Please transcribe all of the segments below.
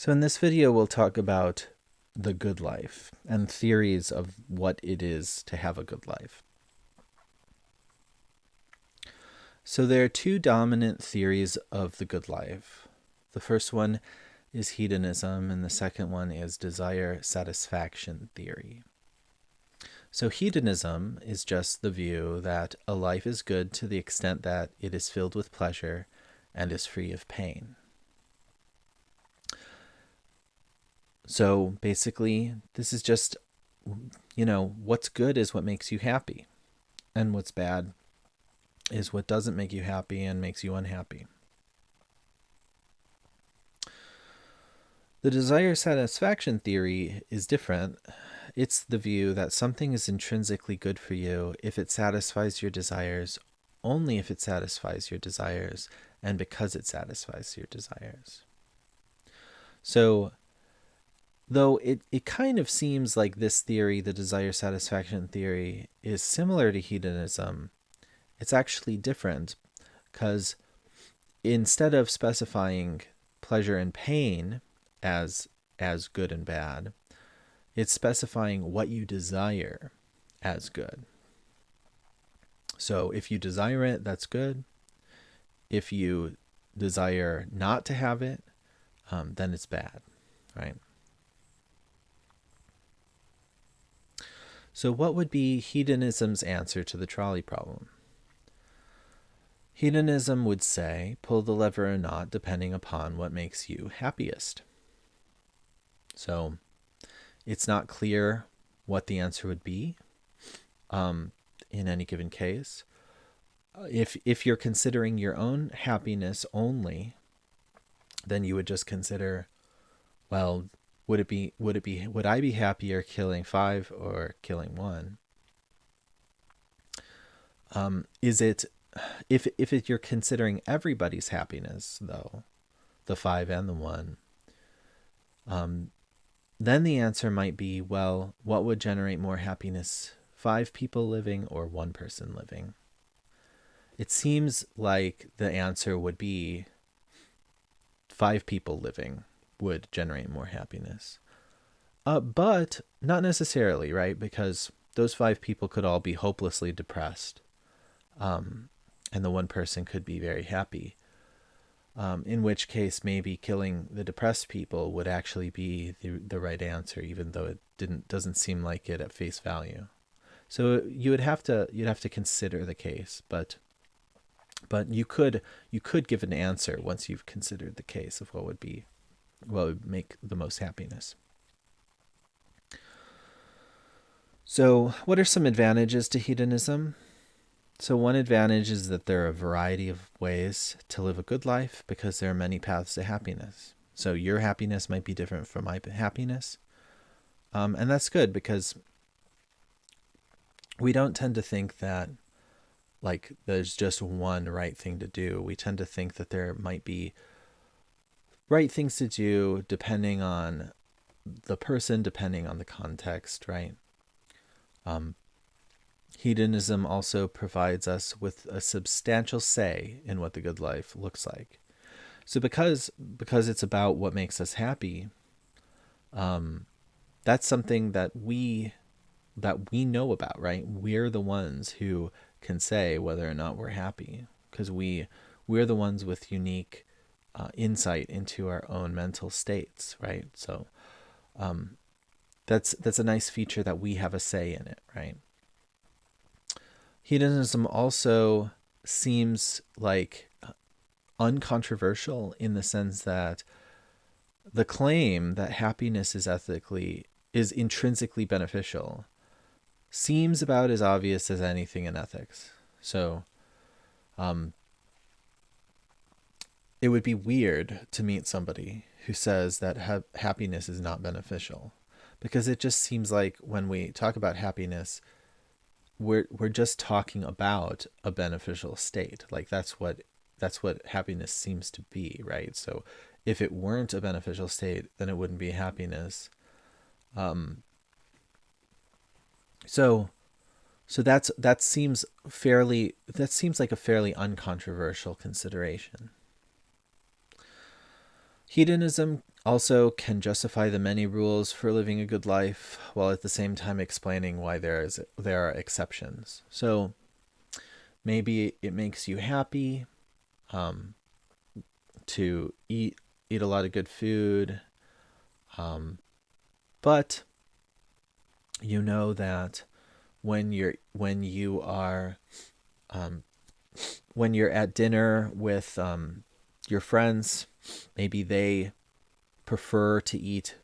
So in this video, we'll talk about the good life and theories of what it is to have a good life. So there are two dominant theories of the good life. The first one is hedonism, and the second one is desire satisfaction theory. So hedonism is just the view that a life is good to the extent that it is filled with pleasure and is free of pain. So basically, this is just, what's good is what makes you happy, and what's bad is what doesn't make you happy and makes you unhappy. The desire satisfaction theory is different. It's the view that something is intrinsically good for you if it satisfies your desires, only if it satisfies your desires, and because it satisfies your desires. So, though it kind of seems like this theory, the desire satisfaction theory, is similar to hedonism, it's actually different, because instead of specifying pleasure and pain as good and bad, it's specifying what you desire as good. So if you desire it, that's good. If you desire not to have it, then it's bad, right? So what would be hedonism's answer to the trolley problem? Hedonism would say, pull the lever or not, depending upon what makes you happiest. So it's not clear what the answer would be in any given case. If you're considering your own happiness only, then you would just consider, well, would I be happier killing 5 or killing 1? If you're considering everybody's happiness, though, the 5 and the 1, then the answer might be, well, what would generate more happiness, 5 people living or 1 person living? It seems like the answer would be 5 people living would generate more happiness. But not necessarily, right? Because those 5 people could all be hopelessly depressed. And the 1 person could be very happy. In which case, maybe killing the depressed people would actually be the right answer, even though it doesn't seem like it at face value. So you'd have to consider the case, but you could give an answer once you've considered the case of what would make the most happiness. So what are some advantages to hedonism? So one advantage is that there are a variety of ways to live a good life because there are many paths to happiness. So your happiness might be different from my happiness. And that's good because we don't tend to think that like there's just one right thing to do. We tend to think that there might be right things to do depending on the person, depending on the context, right? Hedonism also provides us with a substantial say in what the good life looks like. So because it's about what makes us happy, that's something that we know about, right? We're the ones who can say whether or not we're happy because we're the ones with unique insight into our own mental states, right? So that's a nice feature that we have a say in it, right? Hedonism also seems like uncontroversial in the sense that the claim that happiness is intrinsically beneficial seems about as obvious as anything in ethics. So it would be weird to meet somebody who says that happiness is not beneficial, because it just seems like when we talk about happiness, we're just talking about a beneficial state. Like that's what happiness seems to be, right? So if it weren't a beneficial state, then it wouldn't be happiness. So that seems like a fairly uncontroversial consideration. Hedonism also can justify the many rules for living a good life while at the same time explaining why there are exceptions. So maybe it makes you happy um, to eat a lot of good food, but you know that when you are when you're at dinner with your friends, maybe they prefer to eat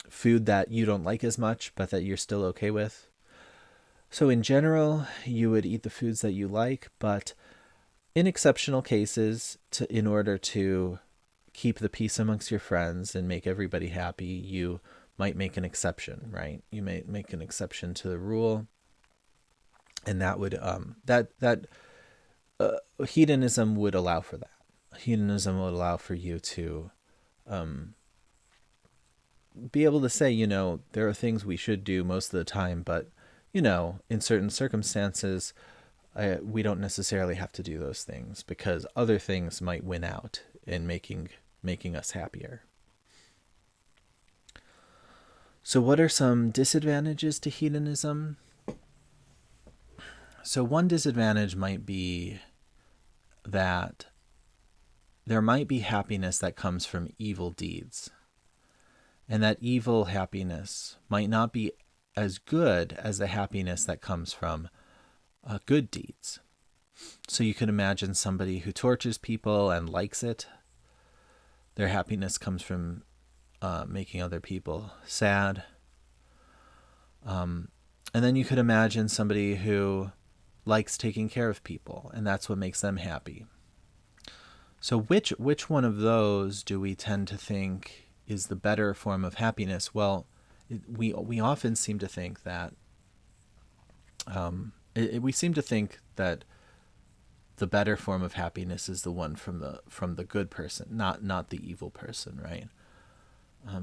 food that you don't like as much, but that you're still okay with. So in general, you would eat the foods that you like, but in exceptional cases, in order to keep the peace amongst your friends and make everybody happy, you might make an exception, right? You may make an exception to the rule, and that would hedonism would allow for that. Hedonism would allow for you to be able to say, there are things we should do most of the time, but in certain circumstances, we don't necessarily have to do those things because other things might win out in making us happier. So what are some disadvantages to hedonism? So one disadvantage might be that there might be happiness that comes from evil deeds, and that evil happiness might not be as good as the happiness that comes from good deeds. So you could imagine somebody who tortures people and likes it. Their happiness comes from making other people sad. And then you could imagine somebody who likes taking care of people, and that's what makes them happy. So which one of those do we tend to think is the better form of happiness? Well, we often seem to think that we seem to think that the better form of happiness is the one from the good person, not the evil person, right?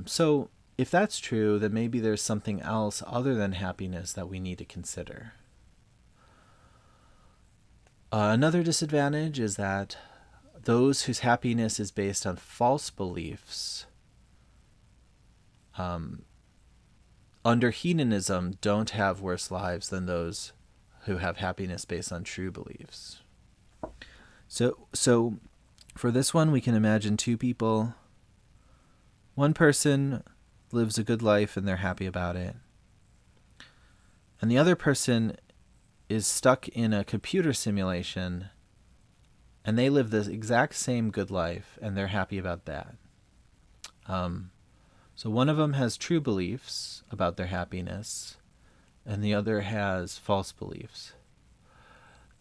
So if that's true, then maybe there's something else other than happiness that we need to consider. Another disadvantage is that those whose happiness is based on false beliefs, under hedonism, don't have worse lives than those who have happiness based on true beliefs. So for this one, we can imagine two people. One person lives a good life and they're happy about it. And the other person is stuck in a computer simulation and they live the exact same good life and they're happy about that. So one of them has true beliefs about their happiness and the other has false beliefs.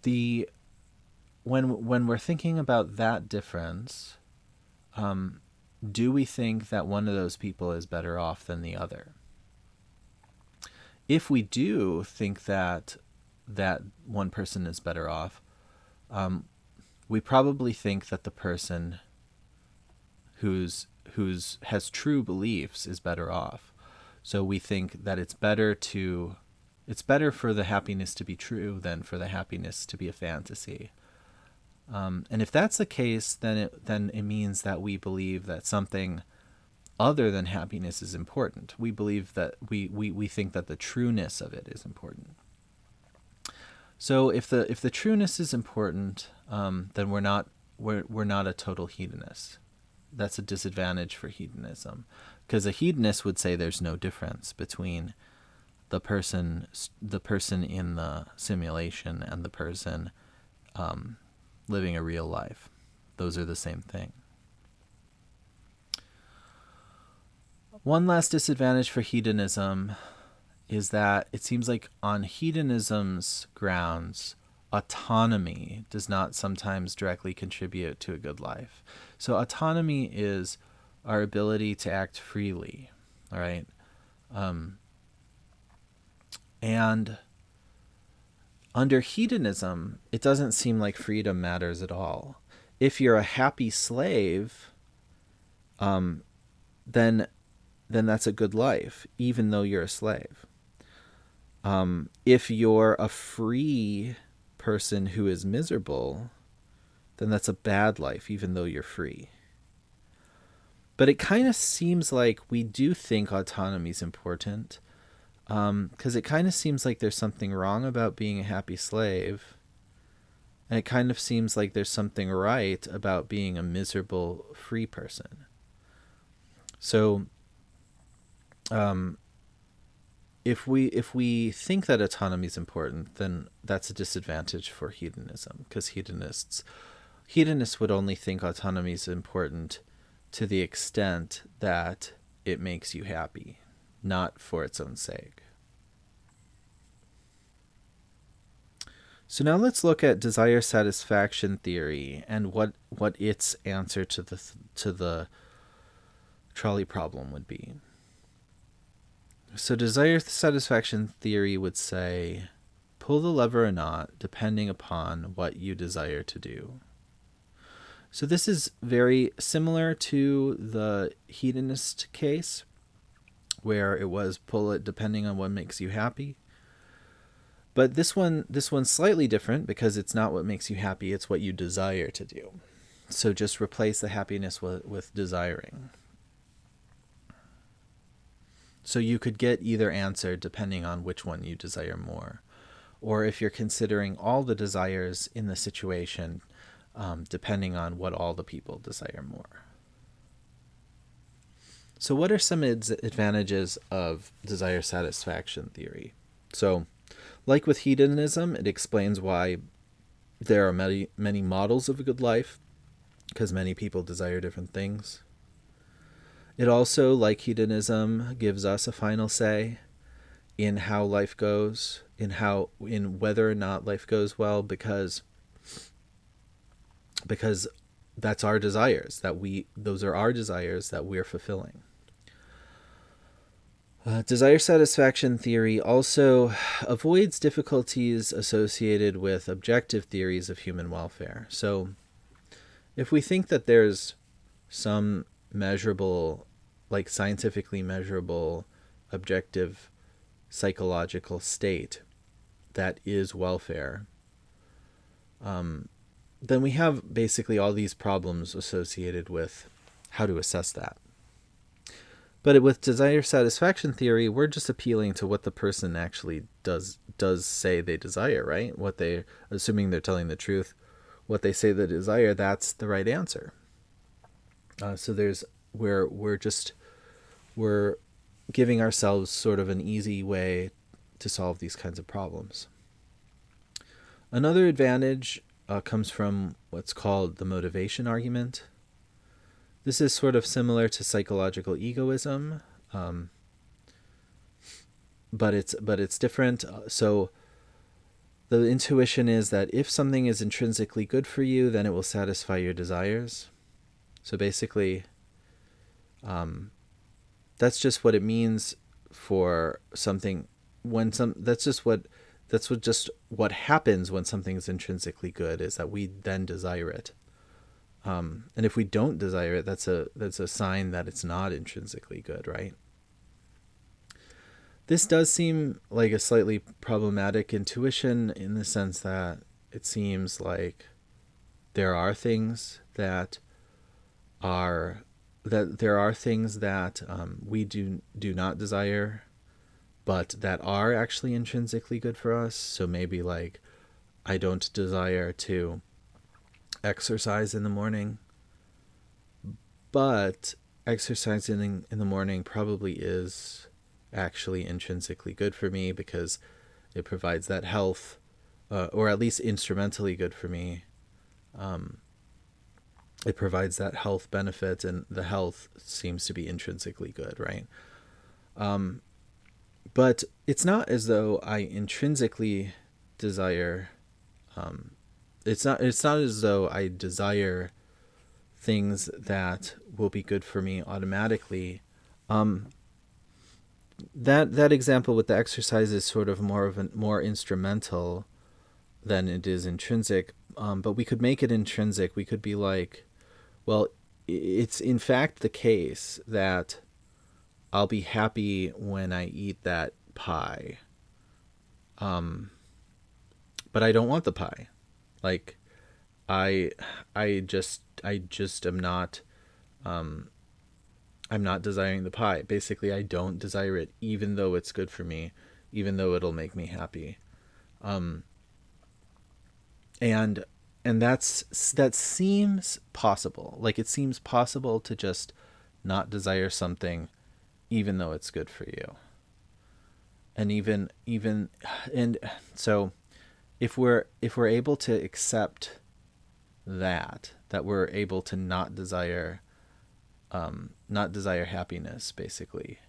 When we're thinking about that difference, do we think that one of those people is better off than the other? If we do think that one person is better off, we probably think that the person who's has true beliefs is better off. So we think that it's better for the happiness to be true than for the happiness to be a fantasy. And if that's the case, then it means that we believe that something other than happiness is important. We believe that we think that the trueness of it is important. So if the trueness is important, then we're not a total hedonist. That's a disadvantage for hedonism, because a hedonist would say there's no difference between the person in the simulation and the person living a real life. Those are the same thing. One last disadvantage for hedonism is that it seems like on hedonism's grounds, autonomy does not sometimes directly contribute to a good life. So autonomy is our ability to act freely, all right? And under hedonism, it doesn't seem like freedom matters at all. If you're a happy slave, then that's a good life, even though you're a slave. If you're a free person who is miserable, then that's a bad life, even though you're free. But it kind of seems like we do think autonomy is important, because it kind of seems like there's something wrong about being a happy slave, and it kind of seems like there's something right about being a miserable free person. So, if we think that autonomy is important, then that's a disadvantage for hedonism, because hedonists would only think autonomy is important to the extent that it makes you happy, not for its own sake. So now let's look at desire satisfaction theory and what its answer to the trolley problem would be. So desire satisfaction theory would say, pull the lever or not, depending upon what you desire to do. So this is very similar to the hedonist case, where it was pull it depending on what makes you happy. But this one's slightly different, because it's not what makes you happy, it's what you desire to do. So just replace the happiness with desiring. So you could get either answer depending on which one you desire more. Or if you're considering all the desires in the situation, depending on what all the people desire more. So what are some advantages of desire satisfaction theory? So, like with hedonism, it explains why there are many models of a good life, because many people desire different things. It also, like hedonism, gives us a final say in how life goes, in whether or not life goes well, because that's our desires, those are our desires that we're fulfilling. Desire satisfaction theory also avoids difficulties associated with objective theories of human welfare. So if we think that there's some measurable, like scientifically measurable, objective psychological state that is welfare, then we have basically all these problems associated with how to assess that. But with desire satisfaction theory, we're just appealing to what the person actually does say they desire, right? Assuming they're telling the truth, what they say they desire, that's the right answer. So we're giving ourselves sort of an easy way to solve these kinds of problems. Another advantage comes from what's called the motivation argument. This is sort of similar to psychological egoism, but it's different. So the intuition is that if something is intrinsically good for you, then it will satisfy your desires. So basically, that's just what it means for something that's what happens when something is intrinsically good, is that we then desire it. And if we don't desire it, that's a sign that it's not intrinsically good, right? This does seem like a slightly problematic intuition, in the sense that it seems like there are things that we do not desire, but that are actually intrinsically good for us. So maybe, like, I don't desire to exercise in the morning, but exercising in the morning probably is actually intrinsically good for me, because it provides that health, or at least instrumentally good for me. It provides that health benefit, and the health seems to be intrinsically good, right? But it's not as though I intrinsically desire. It's not as though I desire things that will be good for me automatically. That example with the exercise is sort of more instrumental than it is intrinsic. But we could make it intrinsic. We could be like, well, it's in fact the case that I'll be happy when I eat that pie. But I don't want the pie. Like, I just am not I'm not desiring the pie. Basically, I don't desire it, even though it's good for me, even though it'll make me happy. Um, and that seems possible. Like it seems possible to just not desire something, even though it's good for you. And even and so if we're able to accept that we're able to not desire happiness, basically,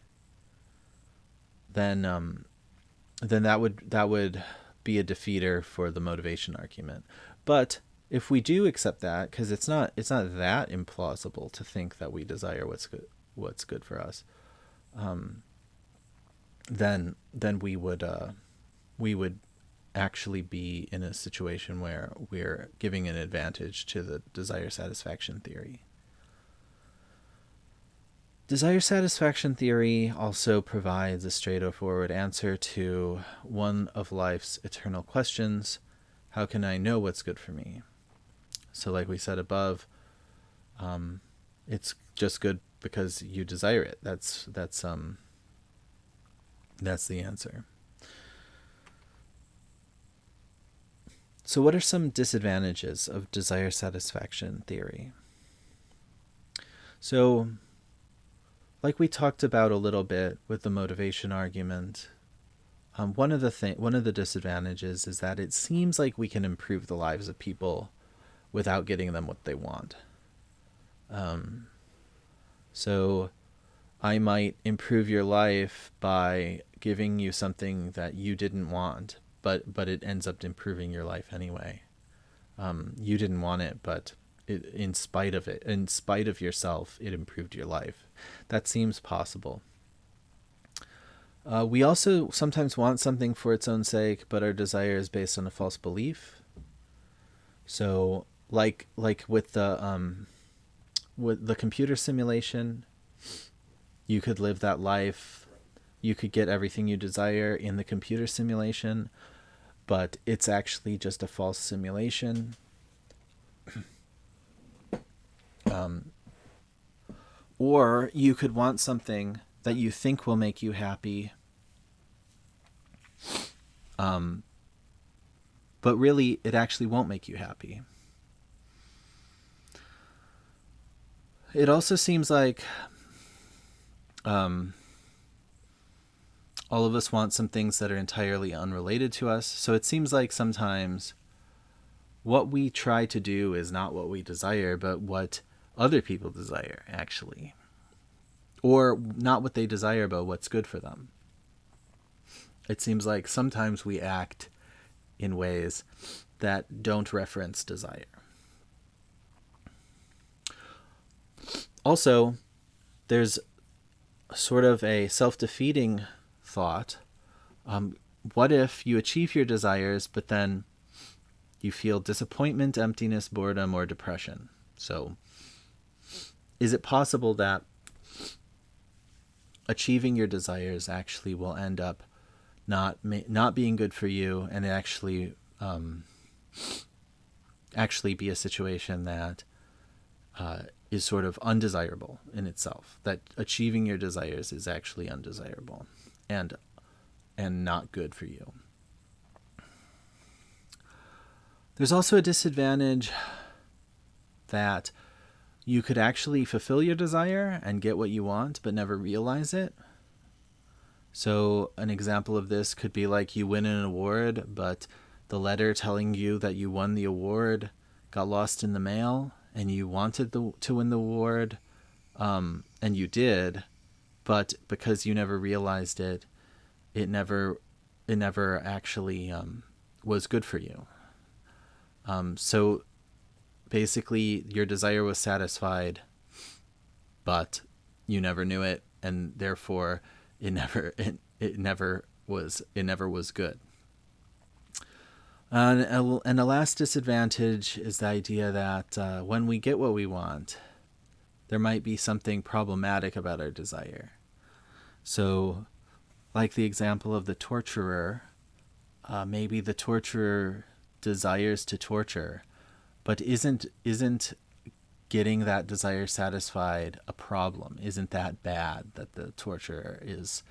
then then that would be a defeater for the motivation argument. But if we do accept that, because it's not that implausible to think that we desire what's good for us, then we would actually be in a situation where we're giving an advantage to the desire satisfaction theory. Desire satisfaction theory also provides a straightforward answer to one of life's eternal questions: how can I know what's good for me? So, like we said above, it's just good because you desire it. That's the answer. So, what are some disadvantages of desire satisfaction theory? So, like we talked about a little bit with the motivation argument, one of the disadvantages is that it seems like we can improve the lives of people without getting them what they want. So I might improve your life by giving you something that you didn't want, but it ends up improving your life anyway. You didn't want it, but in spite of yourself, it improved your life. That seems possible. We also sometimes want something for its own sake, but our desire is based on a false belief. So, like with the computer simulation, you could live that life. You could get everything you desire in the computer simulation, but it's actually just a false simulation. Or you could want something that you think will make you happy, but really it actually won't make you happy. It also seems like all of us want some things that are entirely unrelated to us. So it seems like sometimes what we try to do is not what we desire, but what other people desire, actually. Or not what they desire, but what's good for them. It seems like sometimes we act in ways that don't reference desire. Also, there's sort of a self-defeating thought. What if you achieve your desires, but then you feel disappointment, emptiness, boredom, or depression? So, is it possible that achieving your desires actually will end up not being good for you, and actually be a situation that is sort of undesirable in itself? That achieving your desires is actually undesirable and not good for you. There's also a disadvantage that you could actually fulfill your desire and get what you want, but never realize it. So an example of this could be like you win an award, but the letter telling you that you won the award got lost in the mail, and you wanted to win the award, and you did, but because you never realized it, it never actually was good for you. So basically, your desire was satisfied, but you never knew it, and therefore it never was good. And the last disadvantage is the idea that when we get what we want, there might be something problematic about our desire. So, like the example of the torturer, maybe the torturer desires to torture, but isn't getting that desire satisfied a problem? Isn't that bad that the torturer is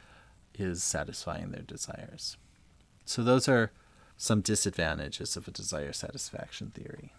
satisfying their desires? So those are some disadvantages of a desire satisfaction theory.